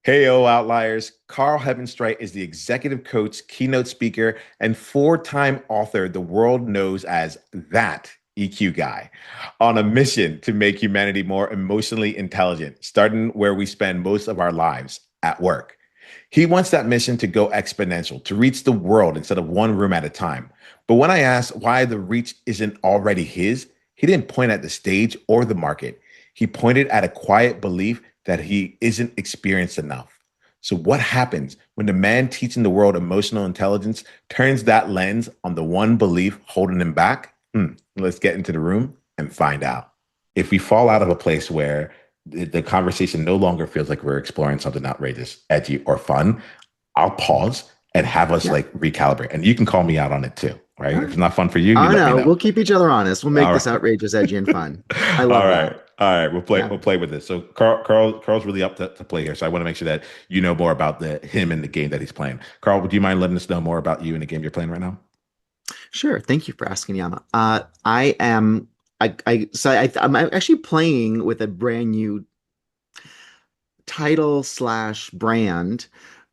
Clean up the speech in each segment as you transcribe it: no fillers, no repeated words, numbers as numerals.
Heyo, Outliers. Karl Hebenstreit is the executive coach, keynote speaker, and four-time author the world knows as that EQ guy, on a mission to make humanity more emotionally intelligent, starting where we spend most of our lives at work. He wants that mission to go exponential, to reach the world instead of one room at a time. But when I asked why the reach isn't already his, he didn't point at the stage or the market. He pointed at a quiet belief that he isn't experienced enough. So, what happens when the man teaching the world emotional intelligence turns that lens on the one belief holding him back? Let's get into the room and find out. If we fall out of a place where the conversation no longer feels like we're exploring something outrageous, edgy, or fun, I'll pause and have us Yeah. like recalibrate. And you can call me out on it too, right? All If right. it's not fun for you, you Oh let me no, know. we'll keep each other honest. We'll make All this right. outrageous, edgy, and fun. I All love right. that. All right. Yeah. We'll play with this. So Carl's really up to play here. So I want to make sure that you know more about the him and the game that he's playing. Carl, would you mind letting us know more about you and the game you're playing right now? Sure. Thank you for asking, Yama. I am. I'm actually playing with a brand new title slash brand.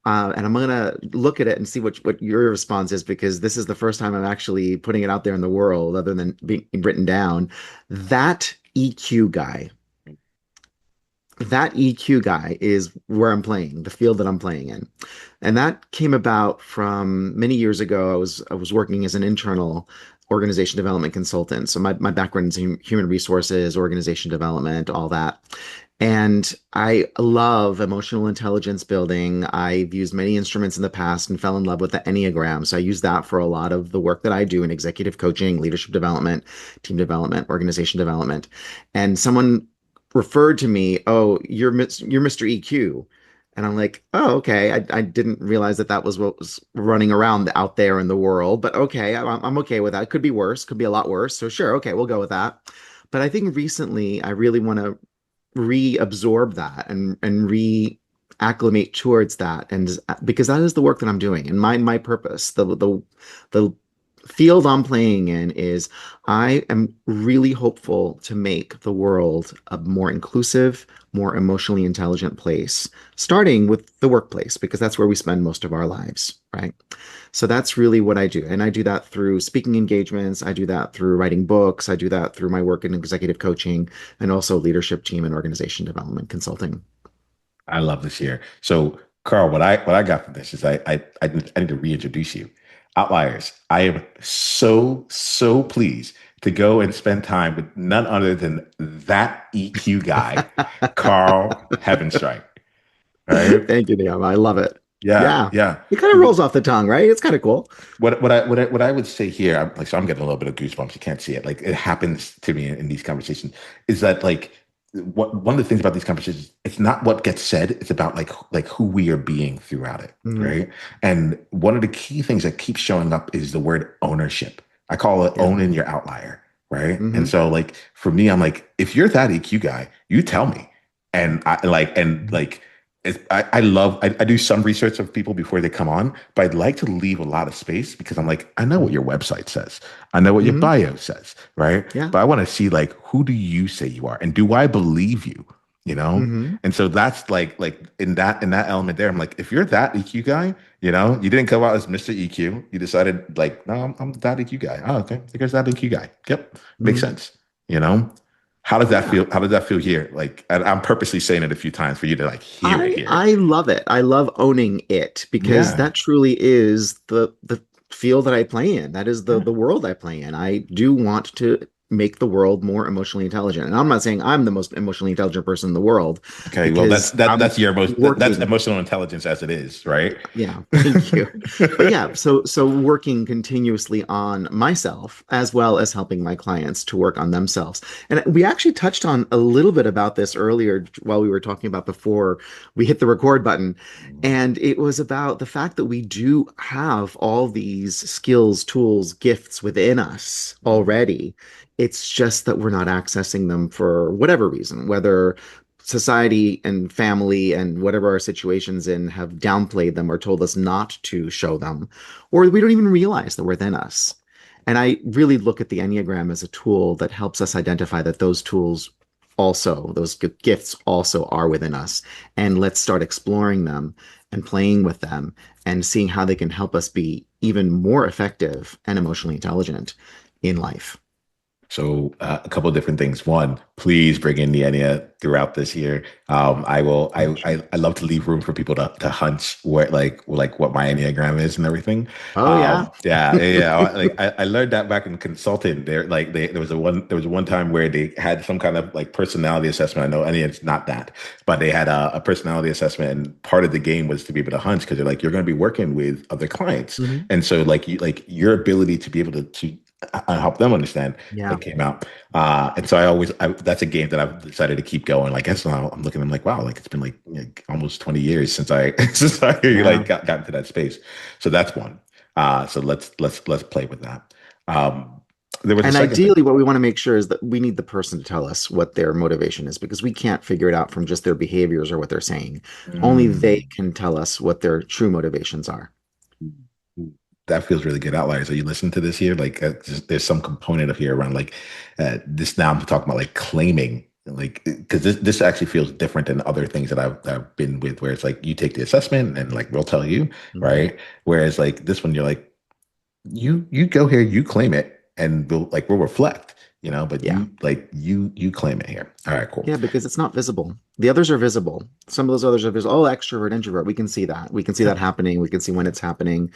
And I'm gonna look at it and see what your response is because this is the first time I'm actually putting it out there in the world, other than being written down. That EQ guy. That EQ guy is where I'm playing, the field that I'm playing in. And that came about from many years ago. I was working as an internal organization development consultant. So my background is in human resources, organization development, all that. And I love emotional intelligence building. I've used many instruments in the past and fell in love with the Enneagram. So I use that for a lot of the work that I do in executive coaching, leadership development, team development, organization development. And someone referred to me, "Oh, you're Mr. EQ." And I'm like, "Oh, okay. I didn't realize that that was what was running around out there in the world, but okay, I'm okay with that. Could be worse, could be a lot worse. So sure, okay, we'll go with that." But I think recently I really want to reabsorb that and reacclimate towards that, and because that is the work that I'm doing and my purpose, the field I'm playing in is I am really hopeful to make the world a more inclusive, more emotionally intelligent place, starting with the workplace, because that's where we spend most of our lives, right? So that's really what I do. And I do that through speaking engagements. I do that through writing books. I do that through my work in executive coaching and also leadership team and organization development consulting. I love this here. So, Carl, what I got from this is I need to reintroduce you. Outliers. I am so pleased to go and spend time with none other than that EQ guy, Carl Hebenstreit. All right. Thank you, Niiamah. I love it. Yeah, Yeah. yeah. It kind of rolls off the tongue, right? It's kind of cool. What I would say here, I'm getting a little bit of goosebumps. You can't see it. Like it happens to me in these conversations. Is that like one of the things about these conversations? It's not what gets said. It's about like who we are being throughout it, Mhm. right? And one of the key things that keeps showing up is the word ownership. I call it Yeah. owning your outlier, right? And Hmm. so like for me, I'm like, if you're that EQ guy, you tell me, and like I do some research of people before they come on, but I'd like to leave a lot of space because I'm like, I know what your website says. I know what your Hmm. bio says, right? Yeah. But I want to see like who do you say you are? And do I believe you? You know? Hmm. And so that's like in that element there, I'm like, if you're that EQ guy, you didn't come out as Mr. EQ. You decided like, no, I'm that EQ guy. Oh, okay. Here's that EQ guy. Yep. Makes Hmm. sense. You know? How does that Yeah. feel? How does that feel here? Like I'm purposely saying it a few times for you to like hear it I here. I love it. I love owning it because Yeah. that truly is the field that I play in. That is Yeah. the world I play in. I do want to make the world more emotionally intelligent. And I'm not saying I'm the most emotionally intelligent person in the world Okay. Well, because I'm that's working. emotional intelligence as it is, right? Yeah, thank you. But yeah, so working continuously on myself as well as helping my clients to work on themselves. And we actually touched on a little bit about this earlier while we were talking about before we hit the record button. And it was about the fact that we do have all these skills, tools, gifts within us already. It's just that we're not accessing them for whatever reason, whether society and family and whatever our situations in have downplayed them or told us not to show them, or we don't even realize they're within us. And I really look at the Enneagram as a tool that helps us identify that those tools also, those gifts also are within us. And let's start exploring them and playing with them and seeing how they can help us be even more effective and emotionally intelligent in life. So a couple of different things. One, please bring in Niiamah throughout this year. I will. Yeah, sure. I love to leave room for people to hunch where like what my enneagram is and everything. Oh, yeah. Yeah. Like I learned that back in consulting. There was one time where they had some kind of like personality assessment. I know, and it's not that, but they had a personality assessment, and part of the game was to be able to hunch because they're like you're going to be working with other clients, Mhm. and so like your ability to be able to help them understand Yeah. like came out. And so that's a game that I've decided to keep going. Like, that's now I'm looking, I'm like, wow, like it's been like almost 20 years since I, since I Yeah. like got into that space. So that's one. So let's play with that. Um, there was a And second thing. ideally, what we want to make sure is that we need the person to tell us what their motivation is because we can't figure it out from just their behaviors or what they're saying. Only they Mm, can tell us what their true motivations are. that feels really good. Outliers. So you listen to this here, like there's some component of here around like this. Now I'm talking about like claiming, like because this actually feels different than other things that I've been with, where it's like you take the assessment and like we'll tell you, Mhm. right? Whereas like this one, you're like you go here, you claim it, and we'll reflect, but Yeah. you claim it here. All right, cool. Yeah, because it's not visible. The others are visible. Some of those others are visible. Oh, extrovert, introvert. We can see that. We can see that Yeah. happening. We can see when it's happening.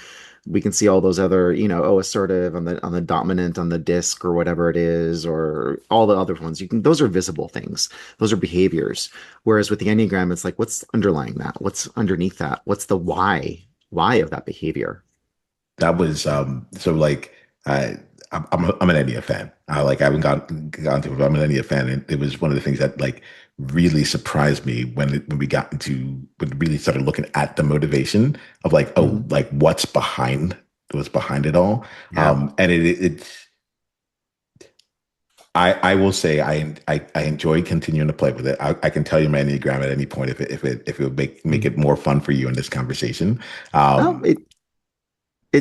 We can see all those other, oh, assertive on the dominant on the disc or whatever it is, or all the other ones. You can those are visible things. Those are behaviors. Whereas with the Enneagram, it's like what's underlying that? What's underneath that? What's the why of that behavior? That was so like I I'm an Enya fan. I haven't gone to it, but I'm an Enya fan, and it was one of the things that like really surprised me when we got into when we really started looking at the motivation of like, oh, Mhm. like what's behind it all. Yeah. And it's I will say I enjoy continuing to play with it. I can tell you my Enneagram at any point if it would make Mhm. it more fun for you in this conversation. Oh, Um,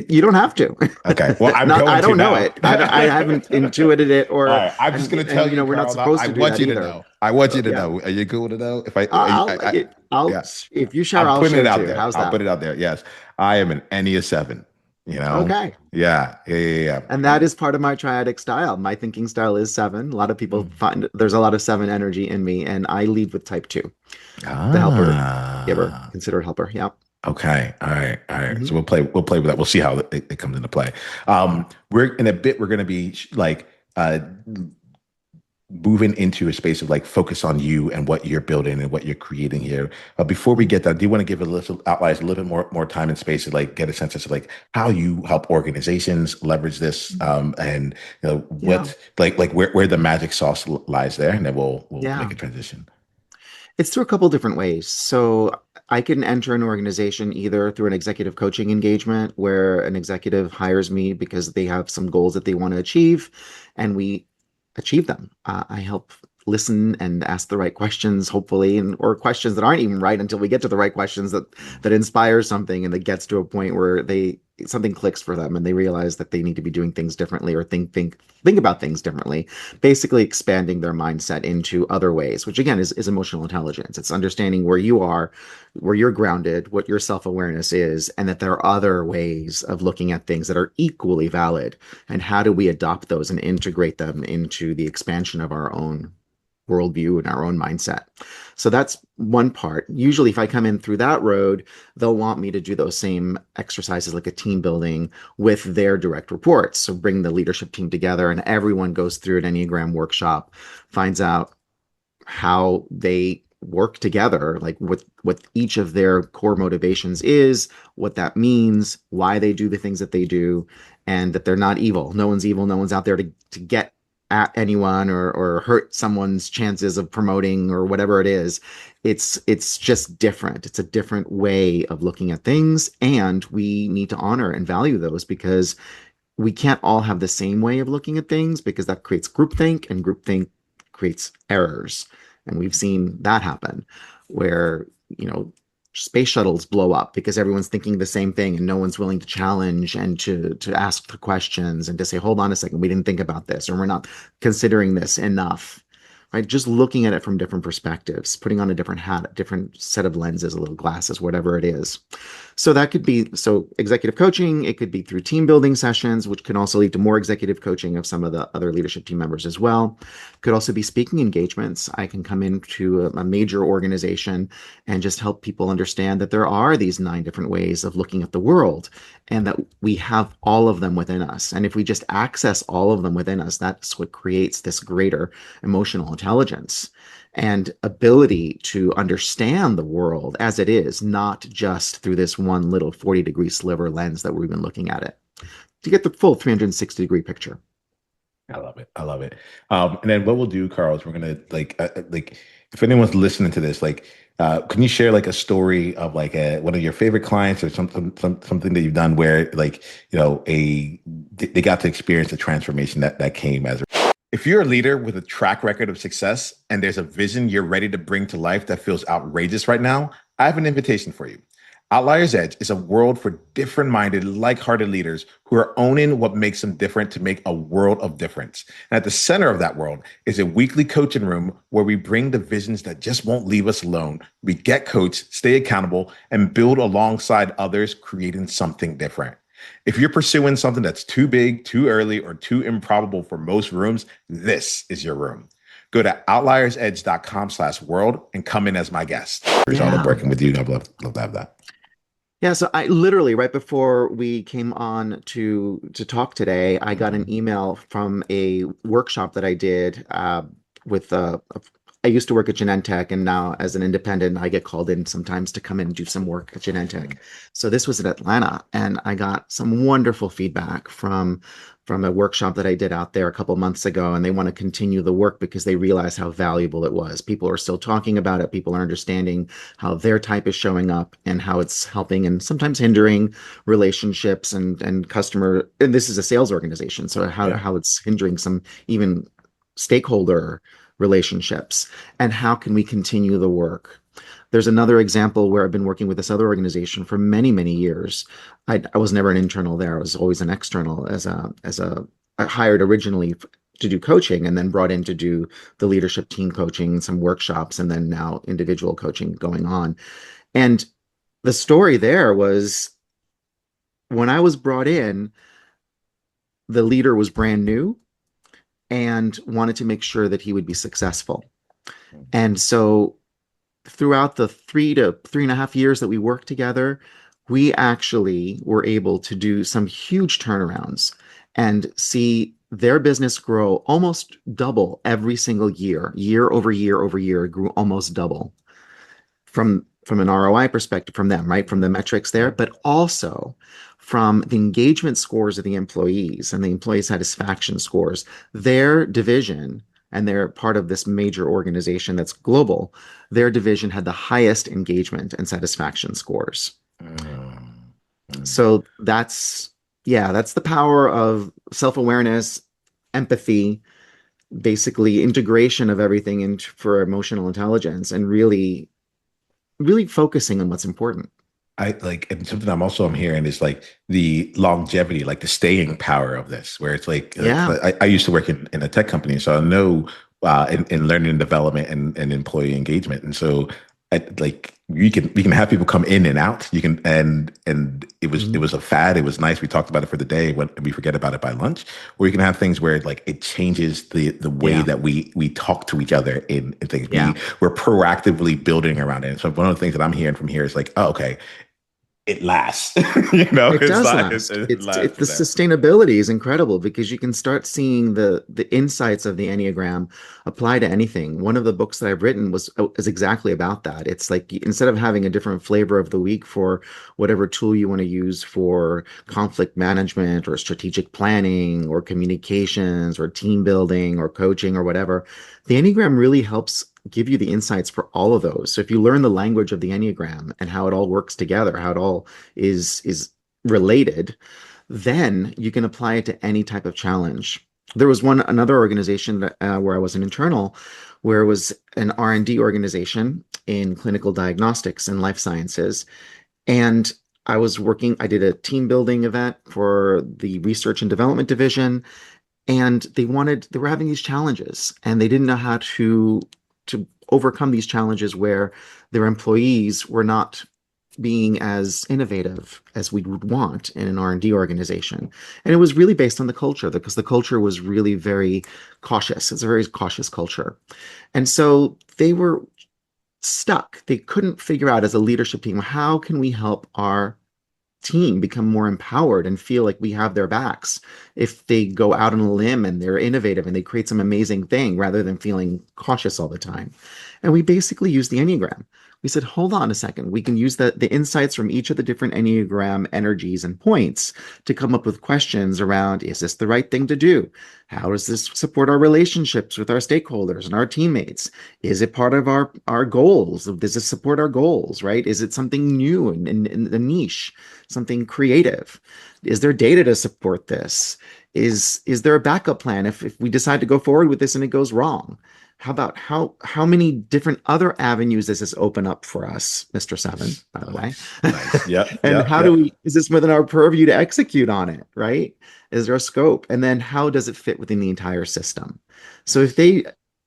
you don't have to. okay, well, I'm Not, going I to don't know now. it. I haven't intuited it, All or right, I'm just gonna tell you, we're not Carl. Now, supposed I to do want that you to either. know. I want So you to yeah, know. Are you cool to know? I'll Yeah, if you share, I'm I'll putting it share out too. there. How's I'll that? put it out there. Yes, I am an Enya 7. You know, Okay. yeah. And that is part of my triadic style. My thinking style is seven. A lot of people Mm. find there's a lot of seven energy in me, and I lead with type two, the helper giver, Ah, considered helper. Yeah. okay. All right. So Hmm. we'll play with that. We'll see how it comes into play. We're in a bit. We're gonna be like moving into a space of like focus on you and what you're building and what you're creating here. Before we Hmm. get that, do you want to give a little outliers a little bit more time and space to like get a sense of like how you help organizations leverage this and Yeah. what like where the magic sauce lies there, and then we'll make Yeah. a transition. It's through a couple different ways. So I can enter an organization either through an executive coaching engagement where an executive hires me because they have some goals that they want to achieve and we achieve them. I help listen and ask the right questions, hopefully, and or questions that aren't even right until we get to the right questions that inspires something and that gets to a point where they something clicks for them and they realize that they need to be doing things differently or think about things differently, basically expanding their mindset into other ways, which again is emotional intelligence. It's understanding where you are, where you're grounded, what your self-awareness is, and that there are other ways of looking at things that are equally valid. And how do we adopt those and integrate them into the expansion of our own worldview and our own mindset? So that's one part. Usually, if I come in through that road, they'll want me to do those same exercises like a team building with their direct reports. So bring the leadership team together and everyone goes through an Enneagram workshop, finds out how they work together, like what each of their core motivations is, what that means, why they do the things that they do, and that they're not evil. No one's evil. No one's out there to get at anyone or hurt someone's chances of promoting or whatever it is. It's just different. It's a different way of looking at things, and we need to honor and value those because we can't all have the same way of looking at things because that creates groupthink and groupthink creates errors. And we've seen that happen where, space shuttles blow up because everyone's thinking the same thing and no one's willing to challenge and to ask the questions and to say, hold on a second, we didn't think about this or we're not considering this enough. right? Just looking at it from different perspectives, putting on a different hat, a different set of lenses, a little glasses, whatever it is. So that could be executive coaching. It could be through team building sessions, which can also lead to more executive coaching of some of the other leadership team members as well. Could also be speaking engagements. I can come into a major organization and just help people understand that there are these 9 different ways of looking at the world and that we have all of them within us. And if we just access all of them within us, that's what creates this greater emotional intelligence and ability to understand the world as it is, not just through this one little 40-degree sliver lens that we've been looking at it, to get the full 360-degree picture. I love it. I love it. And then what we'll do, Carl, is we're gonna like if anyone's listening to this, can you share like a story of like one of your favorite clients or something that you've done where like they got to experience the transformation that came as. If you're a leader with a track record of success and there's a vision you're ready to bring to life that feels outrageous right now, I have an invitation for you. Outliers Edge is a world for different-minded, like-hearted leaders who are owning what makes them different to make a world of difference. And at the center of that world is a weekly coaching room where we bring the visions that just won't leave us alone. We get coached, stay accountable, and build alongside others, creating something different. If you're pursuing something that's too big, too early, or too improbable for most rooms, this is your room. Go to outliersedge.com/world and come in as my guest. I love Yeah. working with you. I'd love to have that. Yeah, so I literally right before we came on to talk today, I got an email from a workshop that I did with I used to work at Genentech, and now as an independent, I get called in sometimes to come in and do some work at Genentech. So this was in Atlanta, and I got some wonderful feedback from a workshop that I did out there a couple months ago, and they want to continue the work because they realize how valuable it was. People are still talking about it. People are understanding how their type is showing up and how it's helping and sometimes hindering relationships and customer. And this is a sales organization, so how it's hindering some even stakeholder relationships, and how can we continue the work. There's another example where I've been working with this other organization for many, many years. I was never an internal there. I was always an external I hired originally to do coaching and then brought in to do the leadership team coaching, some workshops, and then now individual coaching going on. And the story there was when I was brought in, the leader was brand new and wanted to make sure that he would be successful. And so throughout the 3.5 years that we worked together, we actually were able to do some huge turnarounds and see their business grow almost double every single year, year over year over year, it grew almost double from an ROI perspective from them, right? From the metrics there, but also from the engagement scores of the employees and the employee satisfaction scores. Their division, and they're part of this major organization that's global, their division had the highest engagement and satisfaction scores. So that's the power of self-awareness, empathy, basically integration of everything into for emotional intelligence, and really focusing on what's important. And something I'm hearing is like the longevity, like the staying power of this, where it's Yeah, I used to work in a tech company, so I know in learning and development and employee engagement, and so we can have people come in and out. You can and it was a fad. It was nice. We talked about it for the day, when we forget about it by lunch. Or you can have things where like it changes the way yeah, that we talk to each other in things. yeah. We're proactively building around it. And so one of the things that I'm hearing from here is like, oh, okay, it lasts. It It's does not last. it It's lasts the for that. sustainability is incredible because you can start seeing the insights of the Enneagram apply to anything. One of the books that I've written is exactly about that. It's like instead of having a different flavor of the week for whatever tool you want to use for conflict management or strategic planning or communications or team building or coaching or whatever, the Enneagram really helps give you the insights for all of those. So if you learn the language of the Enneagram and how it all works together, how it all is related, then you can apply it to any type of challenge. There was another organization where I was an internal, where it was an R&D organization in clinical diagnostics and life sciences, and I did a team building event for the research and development division, and they were having these challenges, and they didn't know how to overcome these challenges where their employees were not being as innovative as we would want in an R&D organization. And it was really based on the culture, because the culture was really very cautious. It's a very cautious culture. And so they were stuck. They couldn't figure out, as a leadership team, how can we help our team become more empowered and feel like we have their backs if they go out on a limb and they're innovative and they create some amazing thing, rather than feeling cautious all the time. And we basically use the Enneagram. We said, hold on a second. We can use the insights from each of the different Enneagram energies and points to come up with questions around, is this the right thing to do? How does this support our relationships with our stakeholders and our teammates? Is it part of our goals? Does it support our goals, right? Is it something new in the niche, something creative? Is there data to support this? Is there a backup plan if we decide to go forward with this and it goes wrong? How about how many different other avenues does this open up for us, Mr. Seven, Nice. by the way? Nice. Nice. Yep. And Yep. how do Yep. we, is this within our purview to execute on it, right? Is there a scope? And then how does it fit within the entire system? So if they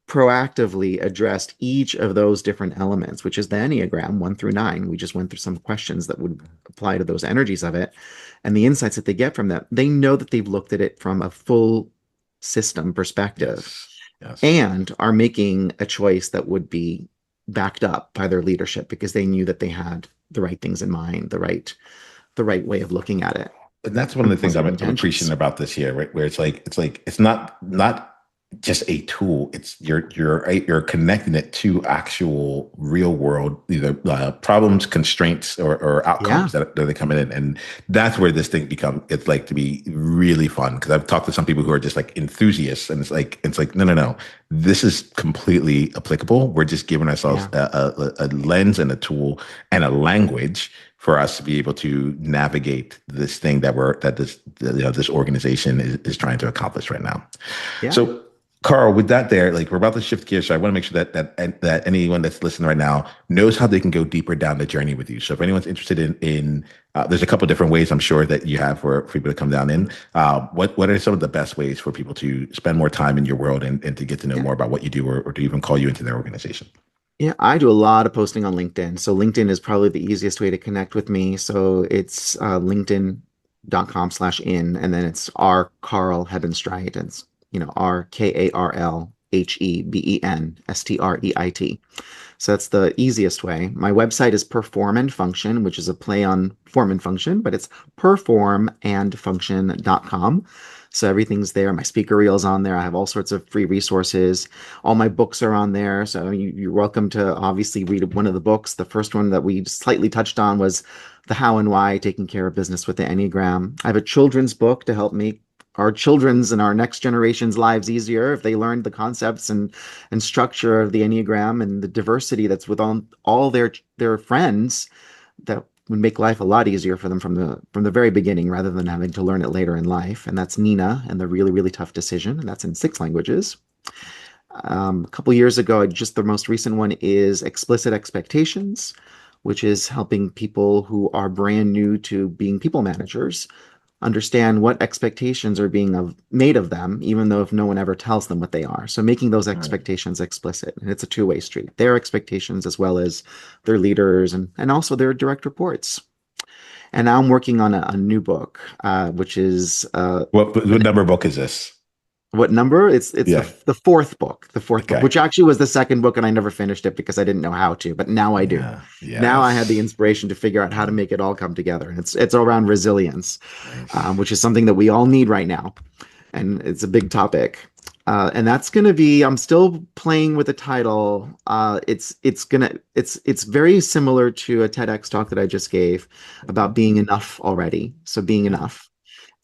proactively addressed each of those different elements, which is the Enneagram 1 through 9, we just went through some questions that would apply to those energies of it, and the insights that they get from that, they know that they've looked at it from a full system perspective Yes. Yes. and are making a choice that would be backed up by their leadership, because they knew that they had the right things in mind, the right way of looking at it, And that's one of and the things positive I'm appreciating intentions. about this here, right? Where it's not just a tool. It's you're connecting it to actual real world either problems, constraints, or Yeah, outcomes that are coming in, and that's where this thing become. It's like to be really fun because I've talked to some people who are just like enthusiasts, and it's like no, no, no. This is completely applicable. We're just giving ourselves yeah, a lens and a tool and a language for us to be able to navigate this thing this organization is trying to accomplish right now. yeah. So, Karl, with that there, like we're about to shift gears, so I want to make sure that anyone that's listening right now knows how they can go deeper down the journey with you. So, if anyone's interested in there's a couple different ways I'm sure that you have for people to come down in. What are some of the best ways for people to spend more time in your world and to get to know Yeah. more about what you do or to even call you into their organization? Yeah, I do a lot of posting on LinkedIn. So LinkedIn is probably the easiest way to connect with me. So it's linkedin.com/in, and then it's R Karl Hebenstreit. It's, RKarlHebenstreit. So that's the easiest way. My website is Perform and Function, which is a play on form and function, but it's performandfunction.com. So everything's there. My speaker reel's on there. I have all sorts of free resources. All my books are on there. So you're welcome to obviously read one of the books. The first one that we slightly touched on was The How and Why, Taking Care of Business with the Enneagram. I have a children's book to help make our children's and our next generation's lives easier if they learn the concepts and structure of the Enneagram and the diversity that's with all their friends, that would make life a lot easier for them from the very beginning, rather than having to learn it later in life. And that's Nina and the really, really tough decision. And that's in 6 languages. A couple years ago, just the most recent one is Explicit Expectations, which is helping people who are brand new to being people managers understand what expectations are being made of them, even though if no one ever tells them what they are. So making those All right. expectations explicit. And it's a two-way street. Their expectations as well as their leaders and also their direct reports. And now I'm working on a new book, which is What number book is this? what number? It's Yeah. the fourth book, Okay. which actually was the second book, and I never finished it because I didn't know how to. But now I do. Yeah. Now I had the Yes. inspiration to figure out how to Mm, make it all come together, and it's around resilience, nice. which is something that we all need right now, and it's a big topic. And that's going to be. I'm still playing with the title. It's very similar to a TEDx talk that I just gave Okay. about being enough already. So being Yeah. enough.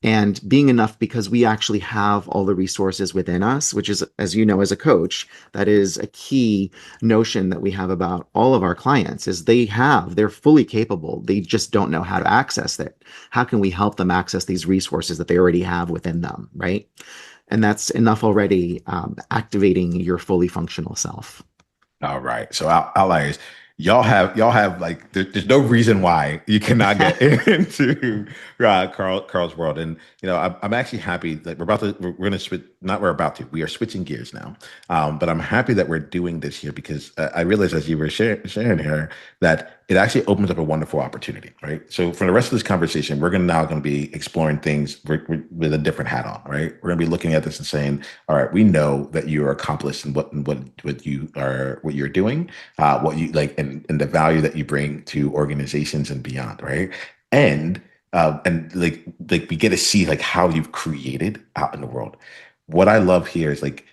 And being enough because we actually have all the resources within us, which is, as you know, as a coach, that is a key notion that we have about all of our clients is they're fully capable. They just don't know how to access it. How can we help them access these resources that they already have within them, right? And that's enough already, activating your fully functional self. All right. So outliers. y'all have like there's no reason why you cannot get into Carl's world. And I'm actually happy that we're gonna switch, not we're about to, we are switching gears now. But I'm happy that we're doing this here because I realized as you were sharing here that it actually opens up a wonderful opportunity, right? So for the rest of this conversation, we're gonna be exploring things with a different hat on, right? We're gonna be looking at this and saying, all right, we know that you are accomplished in what you're doing, what you like, and the value that you bring to organizations and beyond, right? And and like we get to see like how you've created out in the world. What I love here is like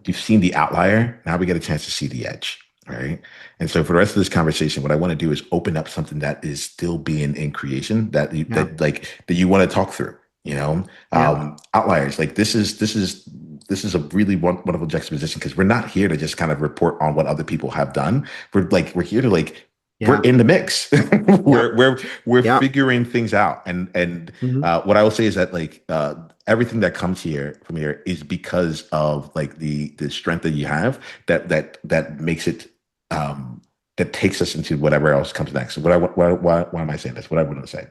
you've seen the outlier. Now we get a chance to see the edge, right? And so for the rest of this conversation, what I want to do is open up something that is still being in creation Yeah. that you want to talk through. Yeah. Outliers. Like this is a really wonderful juxtaposition because we're not here to just kind of report on what other people have done. We're here to like we're Yeah. in the mix. Yeah. We're Yeah. figuring things out. And Hmm. what I will say is that like everything that comes here from here is because of like the strength that you have that makes it that takes us into whatever else comes next. So why am I saying this? What I want to say.